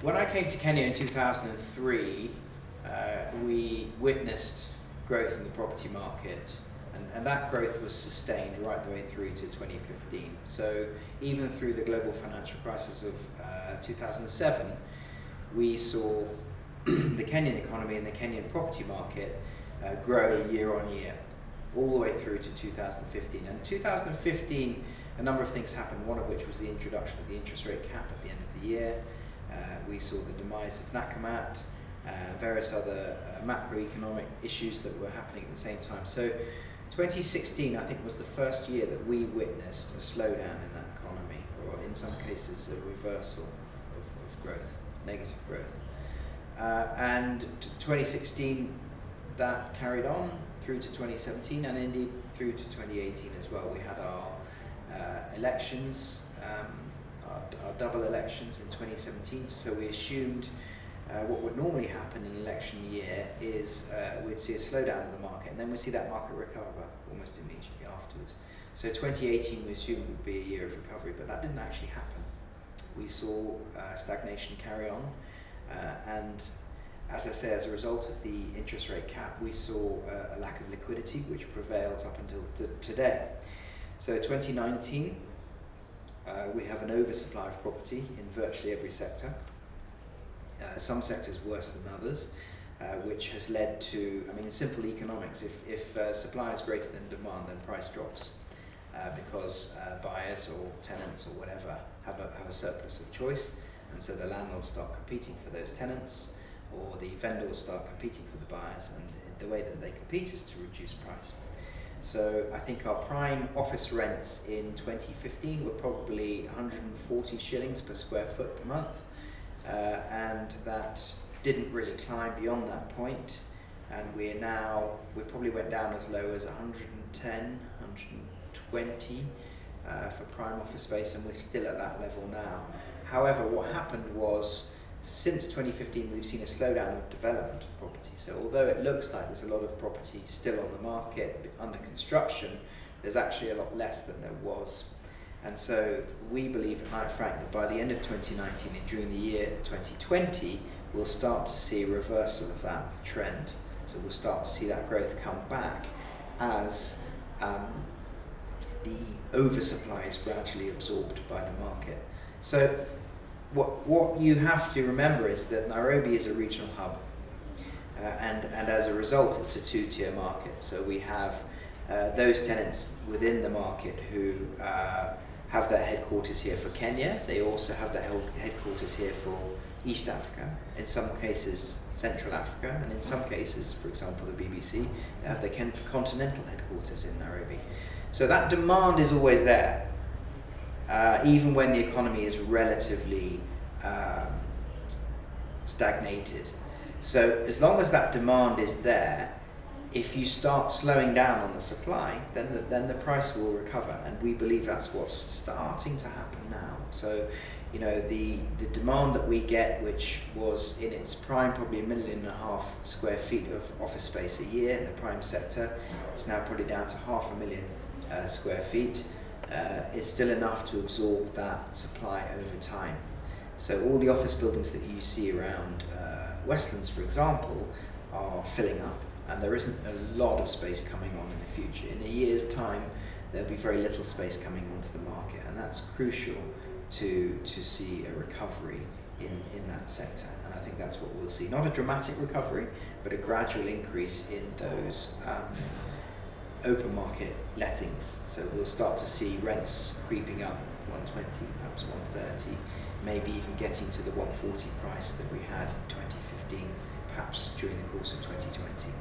When I came to Kenya in 2003, we witnessed growth in the property market, and that growth was sustained right the way through to 2015. So even through the global financial crisis of 2007, we saw the Kenyan economy and the Kenyan property market grow year on year, all the way through to 2015. And 2015, a number of things happened, one of which was the introduction of the interest rate cap at the end of the year. We saw the demise of Nakamat, various other macroeconomic issues that were happening at the same time. So 2016, I think, was the first year that we witnessed a slowdown in that economy, or in some cases a reversal of growth, negative growth. And 2016, that carried on through to 2017, and indeed through to 2018 as well. We had our elections, our double elections in 2017, so we assumed what would normally happen in an election year is we'd see a slowdown in the market, and then we'd see that market recover almost immediately afterwards. So 2018 we assumed would be a year of recovery, but that didn't actually happen. We saw stagnation carry on, and as I say, as a result of the interest rate cap, we saw a lack of liquidity, which prevails up until today. So 2019, we have an oversupply of property in virtually every sector. Some sectors worse than others, which has led to, in simple economics, if supply is greater than demand, then price drops because buyers or tenants or whatever have a surplus of choice, and so the landlords start competing for those tenants, or the vendors start competing for the buyers, and the way that they compete is to reduce price. So I think our prime office rents in 2015 were probably 140 shillings per square foot per month, and that didn't really climb beyond that point, and we probably went down as low as 110, 120 for prime office space, and we're still at that level now. However, what happened was, since 2015, we've seen a slowdown of development of property. So although it looks like there's a lot of property still on the market under construction, there's actually a lot less than there was. And so we believe at Knight Frank that by the end of 2019 and during the year 2020, we'll start to see a reversal of that trend. So we'll start to see that growth come back as the oversupply is gradually absorbed by the market. So what you have to remember is that Nairobi is a regional hub, and as a result it's a two-tier market. So we have those tenants within the market who have their headquarters here for Kenya. They also have their headquarters here for East Africa, in some cases Central Africa, and in some cases, for example the BBC, they have their continental headquarters in Nairobi. So that demand is always there. Even when the economy is relatively stagnated. So as long as that demand is there, if you start slowing down on the supply, then the price will recover, and we believe that's what's starting to happen now. So, the demand that we get, which was in its prime probably 1.5 million square feet of office space a year in the prime sector, it's now probably down to 500,000 square feet. It's still enough to absorb that supply over time. So all the office buildings that you see around Westlands, for example, are filling up, and there isn't a lot of space coming on in the future. In a year's time, there'll be very little space coming onto the market, and that's crucial to see a recovery in that sector. And I think that's what we'll see. Not a dramatic recovery, but a gradual increase in those open market lettings. So we'll start to see rents creeping up, 120, perhaps 130, maybe even getting to the 140 price that we had in 2015, perhaps during the course of 2020.